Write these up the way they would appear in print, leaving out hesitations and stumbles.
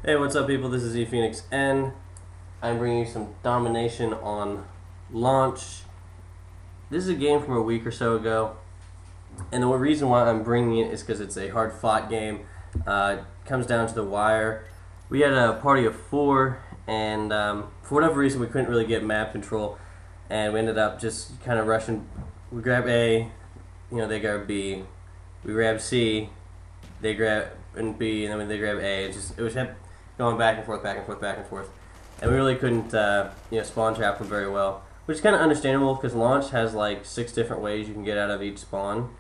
Hey, what's up, people? This is ePhoenix, and I'm bringing you some domination on launch. This is a game from a week or so ago, and the reason why I'm bringing it is because it's a hard-fought game. It comes down to the wire. We had a party of 4, and for whatever reason, we couldn't really get map control, and we ended up just kind of rushing. We grab A, they grab B. We grab C, they grab B, and then they grab A. It was going back and forth, back and forth, back and forth, and we really couldn't spawn trap them very well, which is kind of understandable because launch has like 6 different ways you can get out of each spawn.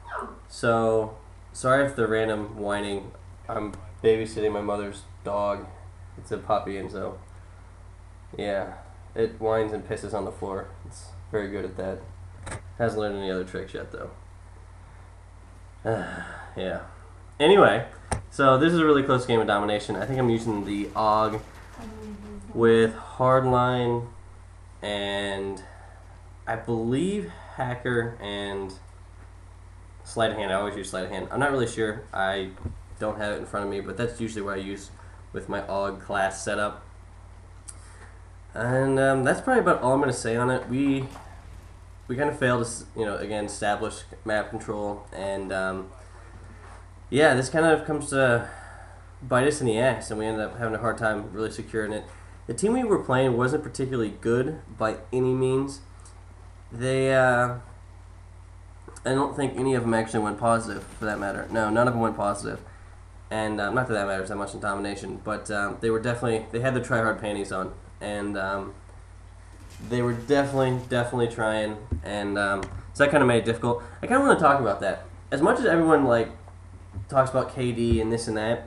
So sorry for the random whining. I'm babysitting my mother's dog. It's a puppy, and so yeah, it whines and pisses on the floor. It's very good at that. Hasn't learned any other tricks yet though. Yeah. Anyway, so this is a really close game of domination. I think I'm using the AUG with Hardline and I believe Hacker and Sleight of Hand. I always use Sleight of Hand. I'm not really sure. I don't have it in front of me, but that's usually what I use with my AUG class setup. And that's probably about all I'm going to say on it. We kind of failed to, again, establish map control, and yeah, this kind of comes to bite us in the ass, and we ended up having a hard time really securing it. The team we were playing wasn't particularly good by any means. I don't think any of them actually went positive, for that matter. No, none of them went positive. And not that that matters that much in domination, but they had the try-hard panties on, and they were definitely trying, and so that kind of made it difficult. I kind of want to talk about that. As much as everyone talks about KD and this and that,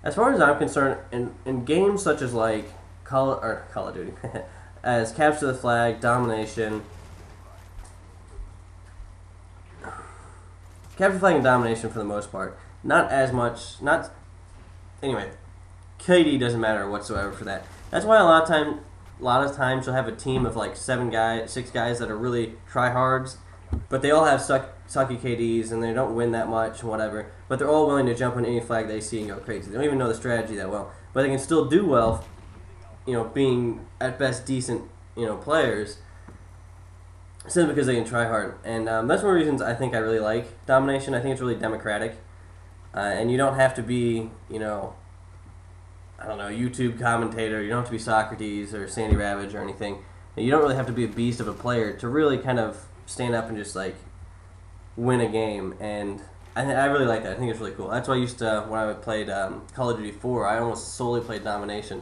as far as I'm concerned, in games such as Call of Duty, as Capture the Flag, Domination, Capture the Flag and Domination for the most part, not as much. Anyway, KD doesn't matter whatsoever for that. That's why a lot of times you'll have a team of 6 guys that are really tryhards, but they all have sucky KDs and they don't win that much, whatever. But they're all willing to jump on any flag they see and go crazy. They don't even know the strategy that well, but they can still do well, being at best decent, players, simply because they can try hard. And that's one of the reasons I think I really like domination. I think it's really democratic, and you don't have to be, I don't know, YouTube commentator. You don't have to be Socrates or Sandy Ravage or anything. And you don't really have to be a beast of a player to really kind of stand up and just win a game. And I really like that. I think it's really cool. That's why I used to, when I played Call of Duty 4, I almost solely played domination,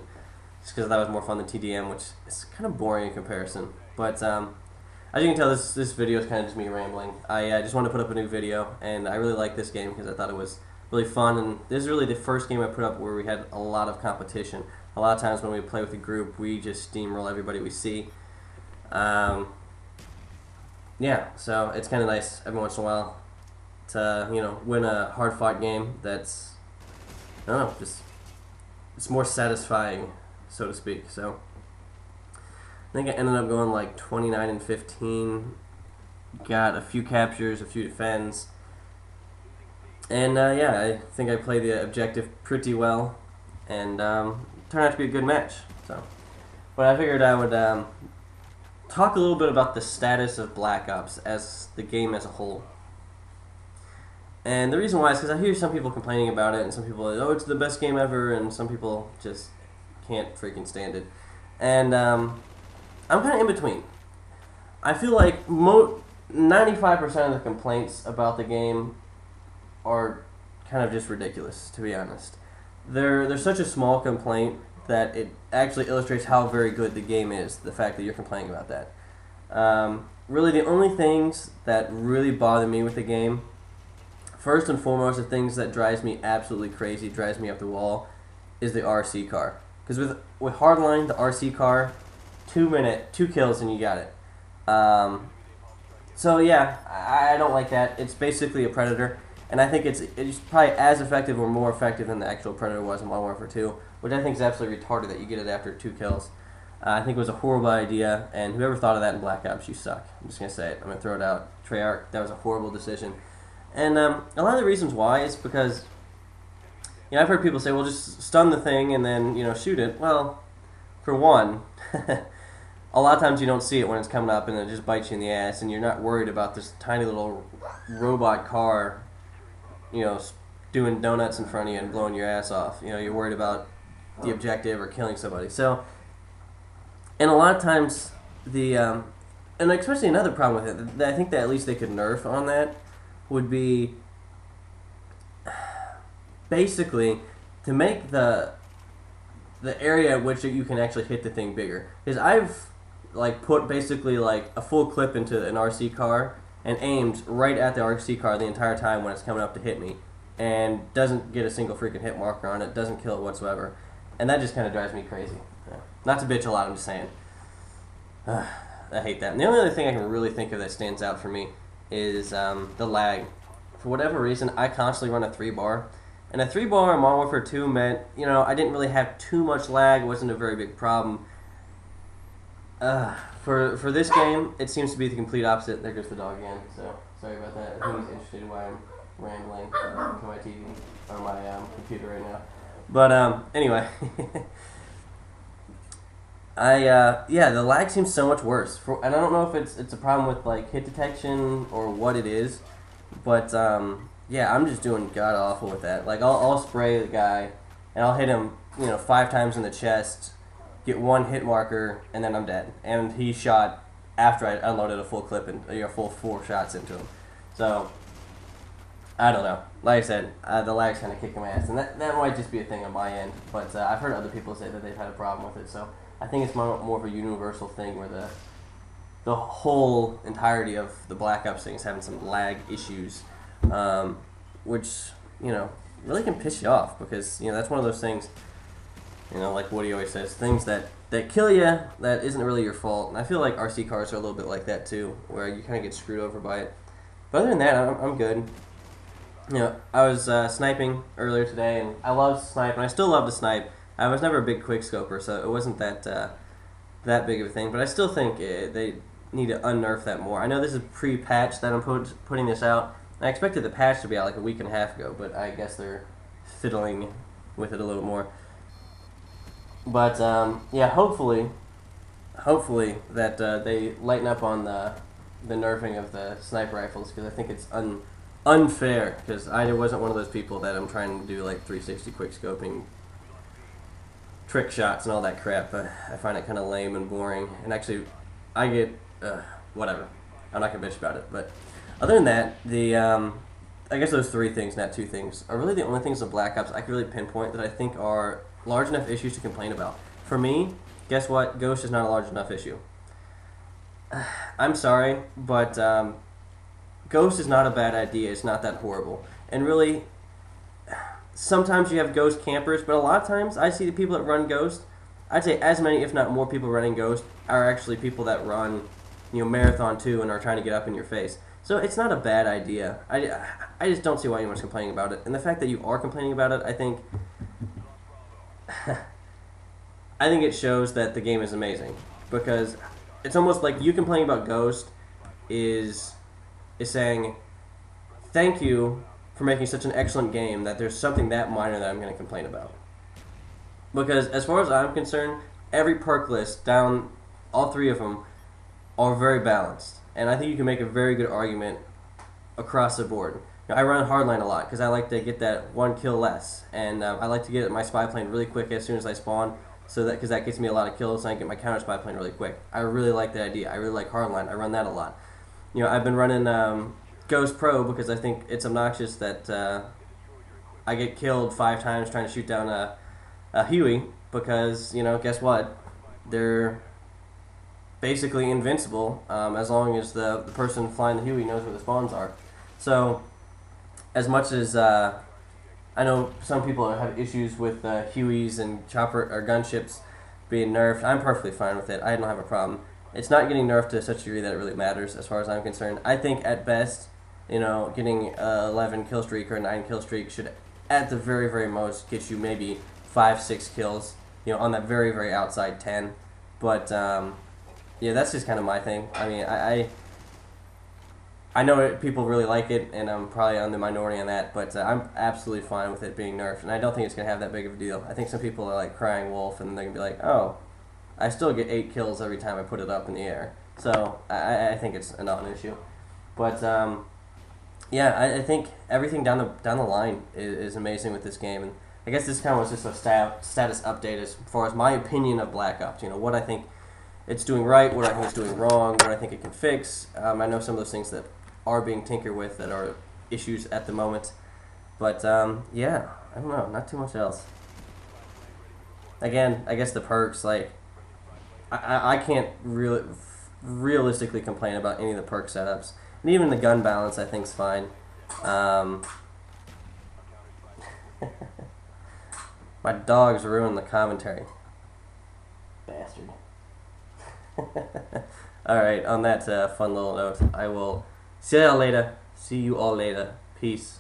just because that was more fun than TDM, which is kind of boring in comparison. But as you can tell, this video is kind of just me rambling. I just wanted to put up a new video, and I really like this game because I thought it was really fun, and this is really the first game I put up where we had a lot of competition. A lot of times when we play with a group, we just steamroll everybody we see. Yeah, so it's kind of nice every once in a while to win a hard-fought game that's, I don't know, just it's more satisfying, so to speak. So I think I ended up going 29-15, got a few captures, a few defends. And yeah, I think I played the objective pretty well, and turned out to be a good match. So, but I figured I would talk a little bit about the status of Black Ops as the game as a whole. And the reason why is because I hear some people complaining about it, and some people are like, oh, it's the best game ever, and some people just can't freaking stand it. And I'm kind of in between. I feel like 95% of the complaints about the game are kind of just ridiculous, to be honest. They're such a small complaint that it actually illustrates how very good the game is, the fact that you're complaining about that. Really, the only things that really bother me with the game, first and foremost, the things that drives me absolutely crazy, drives me up the wall, is the RC car. Because with Hardline, the RC car, 2 kills and you got it. So yeah, I don't like that. It's basically a Predator. And I think it's probably as effective or more effective than the actual Predator was in Modern Warfare 2, which I think is absolutely retarded that you get it after 2 kills. I think it was a horrible idea, and whoever thought of that in Black Ops, you suck. I'm just going to say it. I'm going to throw it out. Treyarch, that was a horrible decision. And a lot of the reasons why is because I've heard people say, well, just stun the thing and then shoot it. Well, for one, a lot of times you don't see it when it's coming up and it just bites you in the ass, and you're not worried about this tiny little robot car, doing donuts in front of you and blowing your ass off. You're worried about the objective or killing somebody. So, and a lot of times and especially another problem with it that I think that at least they could nerf on that would be basically to make the area at which you can actually hit the thing bigger. Because I've put basically a full clip into an RC car and aimed right at the RC car the entire time when it's coming up to hit me, and doesn't get a single freaking hit marker on it, doesn't kill it whatsoever, and that just kind of drives me crazy. Not to bitch a lot, I'm just saying. I hate that. And the only other thing I can really think of that stands out for me is the lag. For whatever reason, I constantly run a 3-bar. And a 3-bar in Modern Warfare 2 meant, I didn't really have too much lag. It wasn't a very big problem. For this game, it seems to be the complete opposite. There goes the dog again, so sorry about that. I think he's interested in why I'm rambling to my TV, or my computer right now. But anyway... the lag seems so much worse. And I don't know if it's a problem with hit detection or what it is, but I'm just doing god awful with that. I'll spray the guy and I'll hit him 5 times in the chest, get 1 hit marker, and then I'm dead. And he shot after I unloaded a full clip and full 4 shots into him. So I don't know. Like I said, the lag's kind of kicking my ass, and that might just be a thing on my end. But I've heard other people say that they've had a problem with it. So I think it's more of a universal thing where the whole entirety of the Black Ops thing is having some lag issues, which really can piss you off, because that's one of those things, like Woody always says, things that kill you that isn't really your fault. And I feel like RC cars are a little bit like that too, where you kind of get screwed over by it. But other than that, I'm good. I was sniping earlier today, and I love to snipe, and I still love to snipe. I was never a big quickscoper, so it wasn't that big of a thing. But I still think they need to unnerf that more. I know this is pre-patch that I'm putting this out. I expected the patch to be out a week and a half ago, but I guess they're fiddling with it a little more. But hopefully that they lighten up on the nerfing of the sniper rifles, because I think it's unfair. Because I wasn't one of those people that I'm trying to do 360 quickscoping trick shots and all that crap. I find it kind of lame and boring, and actually I get whatever. I'm not gonna bitch about it. But other than that, I guess those 3 things, not 2 things, are really the only things in Black Ops I can really pinpoint that I think are large enough issues to complain about. For me, guess what? Ghost is not a large enough issue. I'm sorry, but Ghost is not a bad idea. It's not that horrible. And really, sometimes you have Ghost campers, but a lot of times I see the people that run Ghost, I'd say as many, if not more people running Ghost are actually people that run, Marathon 2 and are trying to get up in your face. So it's not a bad idea. I just don't see why anyone's complaining about it. And the fact that you are complaining about it, I think it shows that the game is amazing. Because it's almost like you complaining about Ghost is saying, thank you for making such an excellent game that there's something that minor that I'm going to complain about. Because as far as I'm concerned, every perk list down, all 3 of them, are very balanced. And I think you can make a very good argument across the board. I run Hardline a lot because I like to get that 1 kill less. And I like to get my spy plane really quick as soon as I spawn, because that gets me a lot of kills and I get my counter spy plane really quick. I really like that idea. I really like Hardline. I run that a lot. I've been running Ghost Pro because I think it's obnoxious that I get killed 5 times trying to shoot down a Huey, because guess what, they're basically invincible as long as the person flying the Huey knows where the spawns are. So as much as I know some people have issues with Hueys and chopper or gunships being nerfed, I'm perfectly fine with it. I don't have a problem. It's not getting nerfed to such a degree that it really matters as far as I'm concerned. I think at best, getting 11 kill streak or 9 kill streak should at the very, very most get you maybe 5-6 kills, on that very, very outside 10. But that's just kind of my thing. I mean, I I know people really like it, and I'm probably on the minority on that, but I'm absolutely fine with it being nerfed, and I don't think it's gonna have that big of a deal. I think some people are like crying wolf, and they're gonna be like, "Oh, I still get 8 kills every time I put it up in the air," so I think it's a non-issue. But yeah, I think everything down the line is amazing with this game, and I guess this kind of was just a status update as far as my opinion of Black Ops. You know what I think it's doing right, what I think it's doing wrong, what I think it can fix. I know some of those things that are being tinkered with that are issues at the moment, but yeah, I don't know, not too much else. Again, I guess the perks, like I can't realistically complain about any of the perk setups, and even the gun balance I think's fine. Um, my dog's ruined the commentary, bastard. All right, on that fun little note, I will see y'all later. See you all later. Peace.